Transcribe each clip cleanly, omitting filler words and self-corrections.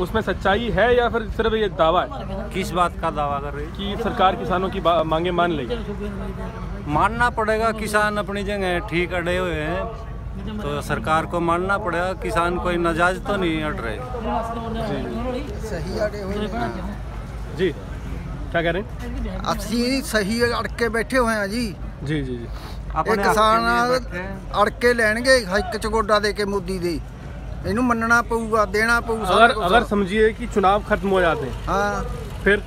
उसमें सच्चाई है या फिर सिर्फ ये दावा है? किस बात का दावा कर रही है? कि सरकार किसानों की मांगे मान लेगी। मानना पड़ेगा, किसान अपनी जगह ठीक अड़े हुए हैं तो सरकार को मानना पड़ेगा। किसान कोई नाजायज तो नहीं अड़ रहे। सही अड़े हुए हैं जी, क्या कह रहे हैं? असली सही अड़ के बैठे हुए हैं जी। जी जी जी। ਇਹ ਕਿਸਾਨ ਅੜ ਕੇ ਲੈਣਗੇ ਇੱਕ ਚਗੋਡਾ ਦੇ ਕੇ ਮੋਦੀ ਦੇ, ਇਹਨੂੰ ਮੰਨਣਾ ਪਊਗਾ, ਦੇਣਾ ਪਊ। अगर समझिए कि चुनाव खत्म हो जाते हैं, हाँ फिर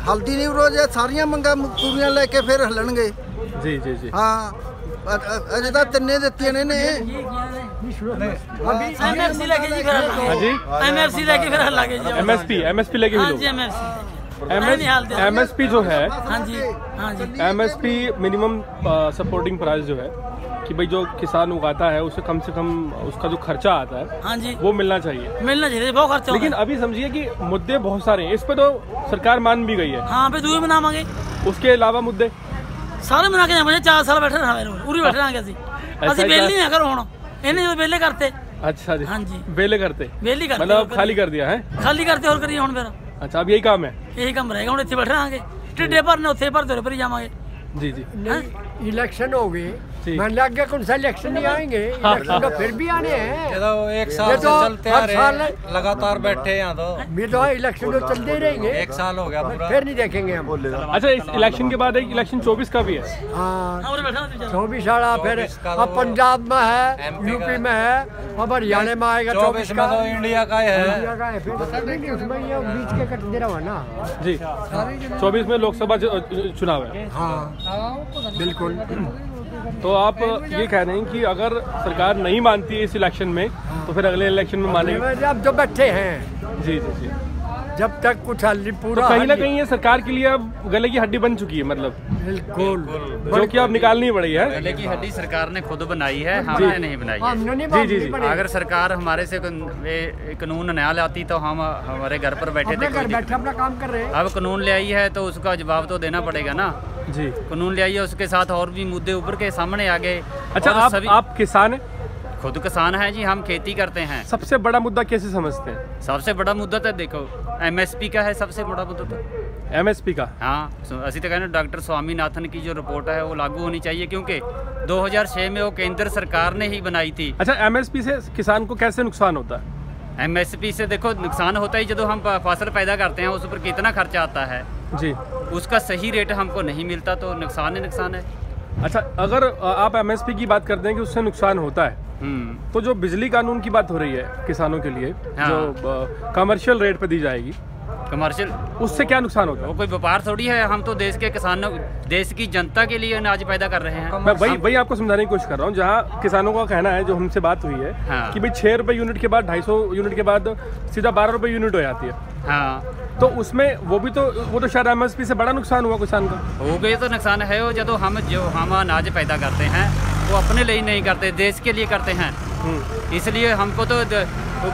ਹਲਦੀ ਨਹੀਂ ਰੋਜ਼ ਸਾਰੀਆਂ ਮੰਗਾਂ ਪੂਰੀਆਂ ਲੈ ਕੇ ਫਿਰ ਹੱਲਣਗੇ। जी जी जी। ਹਾਂ ਅਜੇ ਤਾਂ ਤਿੰਨੇ ਦਿੱਤੀਆਂ ਨੇ ਨੇ। एमएफसी लेके जी फिर हाँ जी, एमएफसी लेके फिर हल्लागे जी। एमएसपी लेके हाँ भी जी लोग एमएसपी जो है, हाँ जी हाँ जी एमएसपी मिनिमम सपोर्टिंग प्राइस जो है कि भाई जो किसान उगाता है उसे कम से कम उसका जो खर्चा आता है हाँ जी वो मिलना चाहिए। बहुत खर्चा। लेकिन अभी समझिए कि मुद्दे बहुत सारे हैं, इस पे तो सरकार मान भी गई है। हाँ पे दूसरे बनावांगे, उसके अलावा मुद्दे सारे बना के जावांगे। 4 साल बैठे रहा उरी बैठे रहांगे असि वेल नहीं करो हुण इन्हें जो वेले करते। अच्छा जी, हाँ जी वेले करते वेली मतलब खाली कर दिया है। खाली करते और करिए हुण फिर। अच्छा, अब यही काम है, यही काम रहेगा। हुण इत्थे बैठे रहांगे, टिड्डे भरने उत्थे भरते भरी जावांगे। जी जी। इलेक्शन हो गए, मैं लग गया कौन सा इलेक्शन नहीं आएंगे। इलेक्शन तो फिर भी आने हैं। ये तो एक साल से चलते आ रहे, लगातार बैठे यहाँ तो। ये तो इलेक्शन तो चलते ही रहेंगे। 1 साल हो गया पूरा, फिर नहीं देखेंगे हम। अच्छा, इस इलेक्शन के बाद एक इलेक्शन 24 का भी है। हाँ 24 वाला, फिर अब पंजाब में है, यूपी में है, अब हरियाणा में आएगा 24 में तो इंडिया का है। फिर उसमें ये बीच के कट दे रहा है ना जी। 24 में लोकसभा चुनाव है। हाँ बिल्कुल। तो आप ये कह रहे हैं कि अगर सरकार नहीं मानती है इस इलेक्शन में तो फिर अगले इलेक्शन में मानेंगे। अब जो बैठे हैं जी जी जी, जब तक कुछ हल पूरा तो कहीं ना कहीं ये सरकार के लिए अब गले की हड्डी बन चुकी है, मतलब बिल्कुल, जो कि अब निकालनी पड़ी है। गले की हड्डी सरकार ने खुद बनाई है, हमने नहीं बनाई है। जी जी जी। अगर सरकार हमारे से कानून नया लाती तो हम हमारे घर पर बैठे थे, अपना काम कर रहे हैं। अब कानून ले आई है तो उसका जवाब तो देना पड़ेगा ना जी। कानून ले आई है, उसके साथ और भी मुद्दे उभर के सामने आ गए। अच्छा, आप किसान हैं? खुद किसान है जी, हम खेती करते हैं। सबसे बड़ा मुद्दा कैसे समझते हैं? सबसे बड़ा मुद्दा तो देखो एमएसपी का है, सबसे बड़ा मुद्दा तो एमएसपी का। हाँ असि तो कहना डॉक्टर स्वामीनाथन की जो रिपोर्ट है वो लागू होनी चाहिए, क्योंकि 2006 में वो केंद्र सरकार ने ही बनाई थी। अच्छा, एमएसपी से किसान को कैसे नुकसान होता है? एमएसपी से देखो नुकसान होता ही जब हम फसल पैदा करते हैं, उस पर कितना खर्चा आता है जी, उसका सही रेट हमको नहीं मिलता तो नुकसान ही नुकसान है। अच्छा, अगर आप एमएसपी की बात करते हैं कि उससे नुकसान होता है, तो जो बिजली कानून की बात हो रही है किसानों के लिए, हाँ। जो कमर्शियल रेट पे दी जाएगी, कमर्शियल, उससे क्या नुकसान होता है? वो कोई व्यापार थोड़ी है। हम तो देश के किसानों, देश की जनता के लिए अनाज पैदा कर रहे हैं। मैं वही आपको समझाने की कोशिश कर रहा हूँ। जहाँ किसानों का कहना है, जो हमसे बात हुई है, हाँ। कि भाई 6 रुपये यूनिट के बाद 250 यूनिट के बाद सीधा 12 रुपये यूनिट हो जाती है। हाँ, तो उसमें वो तो शायद एमएसपी से बड़ा नुकसान हुआ किसान का। हो गए तो नुकसान है वो, जो हम अनाज पैदा करते हैं वो अपने लिए नहीं करते, देश के लिए करते हैं। इसलिए हमको तो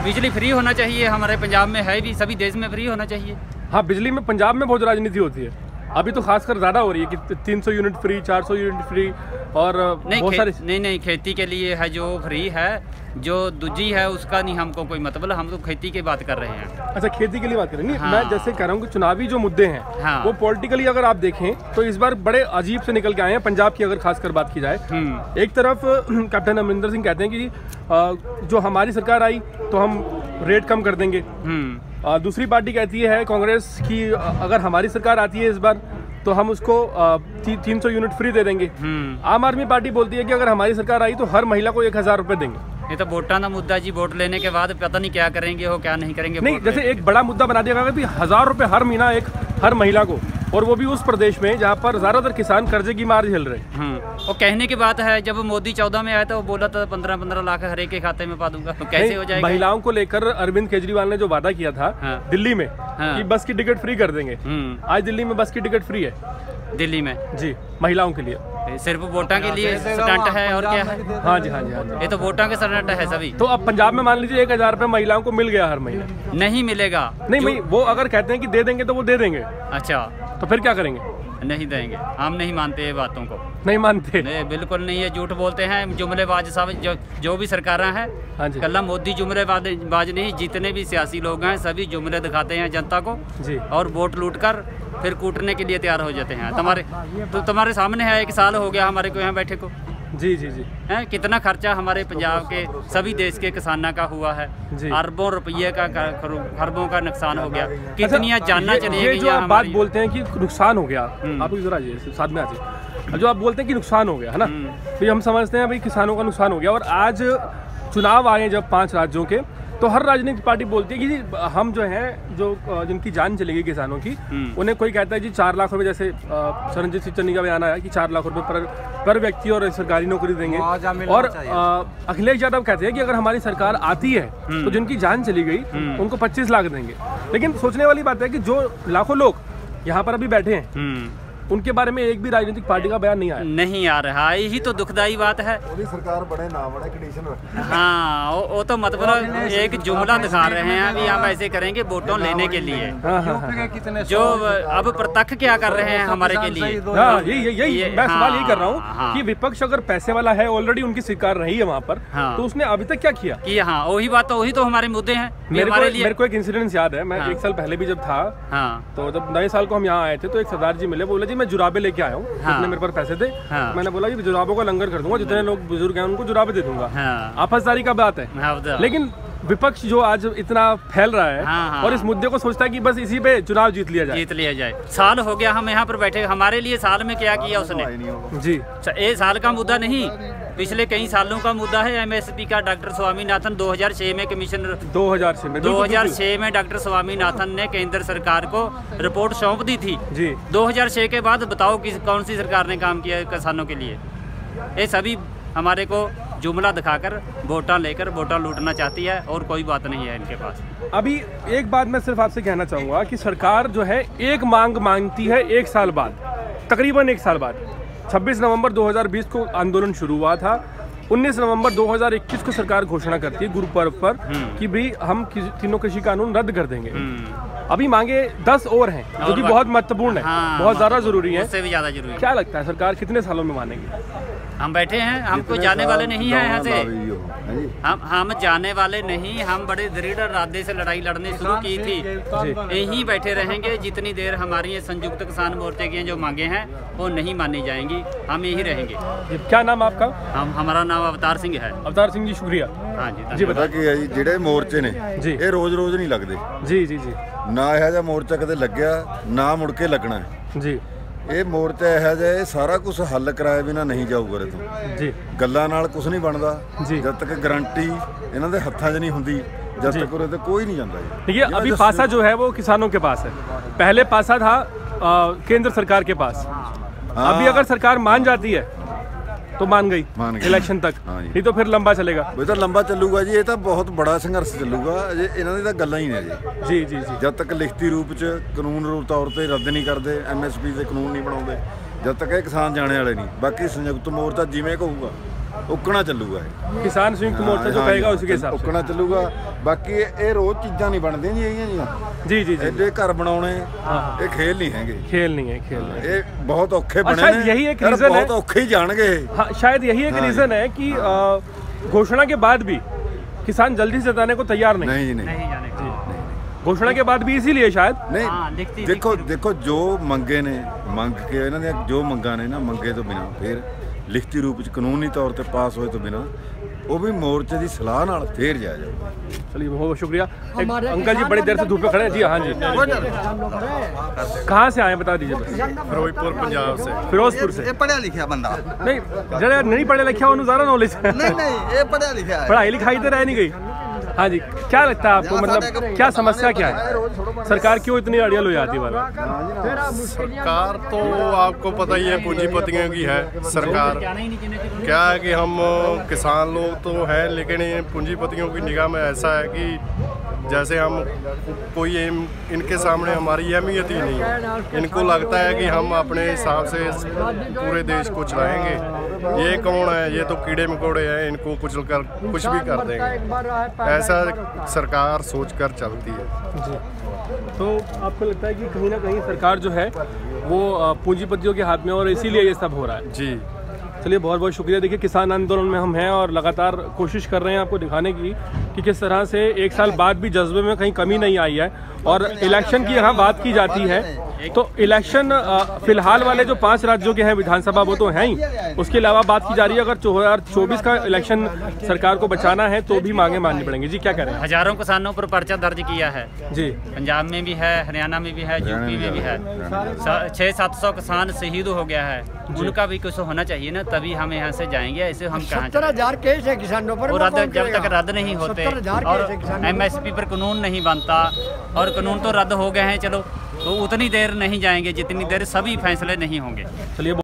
बिजली फ्री होना चाहिए। हमारे पंजाब में है भी, सभी देश में फ्री होना चाहिए। हाँ, बिजली में पंजाब में बहुत राजनीति होती है, अभी तो खासकर ज़्यादा हो रही है कि 300 यूनिट फ्री, 400 यूनिट फ्री, और बहुत सारी नहीं खेती के लिए है जो फ्री है, जो दूजी है उसका नहीं हमको कोई मतलब। हम तो खेती की बात कर रहे हैं। अच्छा, खेती के लिए बात करें। नहीं, हाँ। मैं जैसे कह रहा हूँ कि चुनावी जो मुद्दे हैं, हाँ। वो पॉलिटिकली अगर आप देखें तो इस बार बड़े अजीब से निकल के आए हैं पंजाब की, अगर खासकर बात की जाए। एक तरफ कैप्टन अमरिंदर सिंह कहते हैं कि जो हमारी सरकार आई तो हम रेट कम कर देंगे। दूसरी पार्टी कहती है कांग्रेस की, अगर हमारी सरकार आती है इस बार तो हम उसको 300 यूनिट फ्री दे देंगे। आम आदमी पार्टी बोलती है कि अगर हमारी सरकार आई तो हर महिला को 1000 रुपये देंगे। ये तो वोटा का मुद्दा जी, वोट लेने के बाद पता नहीं क्या करेंगे हो क्या नहीं करेंगे। नहीं, जैसे एक बड़ा मुद्दा बना दिया गया कि 1000 रुपये हर महीना हर महिला को, और वो भी उस प्रदेश में जहाँ पर ज्यादातर किसान कर्जे की मार झेल रहे। वो कहने की बात है, जब मोदी 14 में आया था वो बोला था 15-15 लाख हर एक के खाते में पा दूंगा, तो कैसे हो जाएगा? महिलाओं को लेकर अरविंद केजरीवाल ने जो वादा किया था, हाँ। दिल्ली में, हाँ। कि बस की टिकट फ्री कर देंगे। आज दिल्ली में बस की टिकट फ्री है, दिल्ली में जी, महिलाओं के लिए। सिर्फ वोटा के लिए स्टंट है और क्या है? हाँ जी, हाँ जी, हाँ जी। ये तो वोटा के स्टंट है सभी। तो अब पंजाब में मान लीजिए 1000 रुपये महिलाओं को मिल गया हर महीने। नहीं मिलेगा। नहीं, वो अगर कहते हैं कि दे देंगे तो वो दे देंगे। अच्छा, तो फिर क्या करेंगे? नहीं देंगे, हम नहीं मानते ये बातों को, नहीं मानते? नहीं बिल्कुल नहीं, ये झूठ बोलते हैं, जुमलेबाज सब जो भी सरकारें हैं। हाँ जी। कल्ला मोदी जुमलेबाज नहीं, जितने भी सियासी लोग हैं सभी जुमले दिखाते हैं जनता को जी। और वोट लूट कर फिर कूटने के लिए तैयार हो जाते हैं। तुम्हारे सामने है, 1 साल हो गया हमारे को यहाँ बैठे को। जी जी जी। हैं कितना खर्चा हमारे पंजाब के सभी देश के किसानों का हुआ है, अरबों रुपये का, खरबों का नुकसान हो गया, कितनी जानना चलिए। ये जो आप बात बोलते हैं कि नुकसान हो गया, आप जरा साथ में आ जाइए, जो आप बोलते हैं कि नुकसान हो गया है ना, तो ये हम समझते हैं भाई किसानों का नुकसान हो गया। और आज चुनाव आए जब 5 राज्यों के, तो हर राजनीतिक पार्टी बोलती है कि जी हम जो हैं, जो जिनकी जान चलेगी किसानों की, उन्हें कोई कहता है जी 4 लाख रुपए, जैसे सरनजीत सिंह चन्नी का बयान आया कि 4 लाख रुपए पर व्यक्ति और सरकारी नौकरी देंगे। और अखिलेश यादव कहते हैं कि अगर हमारी सरकार आती है तो जिनकी जान चली गई उनको 25 लाख देंगे। लेकिन सोचने वाली बात है कि जो लाखों लोग यहाँ पर अभी बैठे हैं, उनके बारे में एक भी राजनीतिक पार्टी का बयान नहीं आ रहा। यही तो दुखदाई बात है। सरकार बड़े ना बड़े कंडीशन। हाँ, वो तो मतलब एक जुमला दिखा रहे हैं अभी हम ऐसे करेंगे वोटों लेने के लिए। जो अब प्रत्यक्ष क्या कर रहे हैं हमारे के लिए। यही मैं सवाल यही कर रहा हूँ कि विपक्ष अगर पैसे वाला है, ऑलरेडी उनकी सरकार रही है वहाँ पर, तो उसने अभी तक क्या किया? हाँ, वही बात तो, वही तो हमारे मुद्दे हैं। मेरे को एक इंसिडेंस याद है, मैं 1 साल पहले भी जब था, तो जब नए साल को हम यहाँ आए थे, तो एक सरदार जी मिले, बोले जी मैं जुराबे लेके आया हूँ, जितने मेरे पास पैसे थे। मैंने बोला कि जुराबों का लंगर कर दूंगा, जितने लोग बुजुर्ग हैं उनको जुराबे दे दूंगा। आपसदारी का बात है। लेकिन विपक्ष जो आज इतना फैल रहा है और इस मुद्दे को सोचता है कि बस इसी पे चुनाव जीत लिया जाए। साल हो गया हम यहाँ पर बैठे, हमारे लिए साल में क्या किया उसने? जी, ये साल का मुद्दा नहीं, पिछले कई सालों का मुद्दा है। एमएसपी का डॉक्टर स्वामीनाथन 2006 में कमिश्नर 2006 में डॉक्टर स्वामीनाथन ने केंद्र सरकार को रिपोर्ट सौंप दी थी जी। 2006 के बाद बताओ कौन सी सरकार ने काम किया किसानों के लिए? ये सभी हमारे को जुमला दिखाकर वोटा लेकर वोटा लूटना चाहती है, और कोई बात नहीं है इनके पास। अभी एक बात मैं सिर्फ आपसे कहना चाहूँगा कि सरकार जो है एक मांग मांगती है 1 साल बाद, तकरीबन 1 साल बाद। 26 नवंबर 2020 को आंदोलन शुरू हुआ था। 19 नवंबर 2021 को सरकार घोषणा करती है गुरु पर्व पर कि भाई हम तीनों कृषि कानून रद्द कर देंगे। अभी मांगे 10 और हैं, जो कि बहुत महत्वपूर्ण है, बहुत ज्यादा जरूरी है, उससे भी ज्यादा जरूरी है। क्या लगता है सरकार कितने सालों में मानेगी? हम बैठे हैं, हमको जाने वाले नहीं है यहाँ से, हम जाने वाले नहीं। हम बड़े दृढ़ इरादे से लड़ाई लड़ने शुरू की थी, यहीं बैठे रहेंगे जितनी देर हमारी संयुक्त किसान मोर्चे की जो मांगे हैं वो नहीं मानी जाएंगी, हम यही रहेंगे। क्या नाम आपका? हमारा नाम अवतार सिंह है। अवतार सिंह जी, शुक्रिया। हाँ जी, बता कि ਜਿਹੜੇ ਮੋਰਚੇ ਨੇ ਇਹ ਰੋਜ਼-ਰੋਜ਼ ਨਹੀਂ ਲੱਗਦੇ। ਜੀ ਜੀ ਜੀ। ਨਾ ਇਹ ਜਿਹਾ ਮੋਰਚਾ ਕਦੇ ਲੱਗਿਆ, ਨਾ ਮੁੜ ਕੇ ਲੱਗਣਾ ਜੀ। ਇਹ ਮੋਰਚਾ ਇਹੋ ਜਿਹਾ, ਇਹ ਸਾਰਾ ਕੁਝ ਹੱਲ ਕਰਾਏ ਬਿਨਾ ਨਹੀਂ ਜਾਊਗਾ ਇਹ ਤੋਂ ਜੀ। ਗੱਲਾਂ ਨਾਲ ਕੁਝ ਨਹੀਂ ਬਣਦਾ ਜਦ तक गारंटी ਇਹਨਾਂ ਦੇ ਹੱਥਾਂ 'ਚ ਨਹੀਂ ਹੁੰਦੀ, जब तक उरे कोई नहीं जाता। देखिए, अभी पासा जो है वो किसानों के पास है, पहले पासा था केंद्र सरकार के पास। अभी अगर सरकार मान जाती है तो मान गई इलेक्शन तक, नहीं तो फिर लंबा चलेगा। ये तो लंबा चलूगा जी, ये तो बहुत बड़ा संघर्ष चलूगा। इन्हों दी गल्लां ही ने जी जी जी। जब तक लिखती रूप च कानून रूप तौर पर रद्द नहीं करते, MSP के कानून नहीं बनाते, जब तक ये किसान जाने वाले नहीं। बाकी संयुक्त मोर्चा जिवें कहूगा उकना चलूगा, किसान संयुक्त मोर्चा जो कहेगा उसके हिसाब से उकना चलूगा। बाकी ये रोज चीज़ां नहीं बनदी जी जी। एडे घर बनाने ये खेल नहीं है, खेल नहीं है, खेल नहीं। ये बहुत औखे बने ने, यही एक रीजन है, बहुत औखे ही जाणगे। हाँ, शायद यही एक रीजन है कि घोषणा के बाद भी किसान जल्दी से जताने को तैयार नहीं। घोषणा के बाद भी इसीलिए शायद नहीं। देखो जो मंगे ने, मंग के इन्होंने जो मंगा ने ना, मंगे तो बिना फिर लिखती रूप च कानूनी तौर पर पास होए तो बिना वो भी मोर्चे की सलाह नाल फिर जाया जाए। चलिए, बहुत बहुत शुक्रिया। अंकल जी बड़ी देर से धूप में खड़े हैं जी। हाँ जी, कहाँ से आए बता दीजिए बस। फिरोजपुर पंजाब से। फिरोजपुर से। ये पढ़ा लिखा बंदा नहीं, जरा नहीं पढ़े लिखा उन्होंने ज़्यादा नॉलेज नहीं, ये पढ़ा लिखा है, पढ़ाई लिखाई तो रह नहीं गई। हाँ जी, क्या लगता है आपको, मतलब क्या समस्या क्या है? सरकार क्यों इतनी अड़ियल हो जाती है? सरकार तो आपको पता ही है पूंजीपतियों की है सरकार। क्या है कि हम किसान लोग तो हैं, लेकिन ये पूंजीपतियों की निगाह में ऐसा है कि जैसे हम कोई इनके सामने हमारी अहमियत ही नहीं है। इनको लगता है कि हम अपने हिसाब से पूरे देश को चलाएंगे। ये कौन है, ये तो कीड़े मकोड़े हैं, इनको कुचल कर कुछ भी कर देंगे, ऐसा सरकार सोचकर चलती है जी। तो आपको लगता है कि कहीं ना कहीं सरकार जो है वो पूंजीपतियों के हाथ में, और इसीलिए ये सब हो रहा है। जी चलिए, बहुत बहुत शुक्रिया। देखिए, किसान आंदोलन में हम हैं और लगातार कोशिश कर रहे हैं आपको दिखाने की कि किस तरह से 1 साल बाद भी जज्बे में कहीं कमी नहीं आई है। और इलेक्शन की यहाँ बात की जाती है तो इलेक्शन फिलहाल वाले जो 5 राज्यों के हैं विधानसभा वो तो हैं ही, उसके अलावा बात की जा रही है अगर 2024 का इलेक्शन सरकार को बचाना है तो भी मांगे माननी पड़ेंगी। जी, क्या कह रहे हैं? हजारों किसानों पर पर्चा दर्ज किया है जी, पंजाब में भी है, हरियाणा में भी है, यूपी में भी है। 600-700 किसान शहीद हो गया है, उनका भी कुछ होना चाहिए ना, तभी हम यहाँ से जाएंगे। ऐसे हम कहाँ 70,000 केस है किसानों पर, जब तक रद्द नहीं होते और MSP पर कानून नहीं बनता, और कानून तो रद्द हो गए हैं, चलो तो उतनी देर नहीं जाएंगे जितनी देर सभी फैसले नहीं होंगे। चलिए।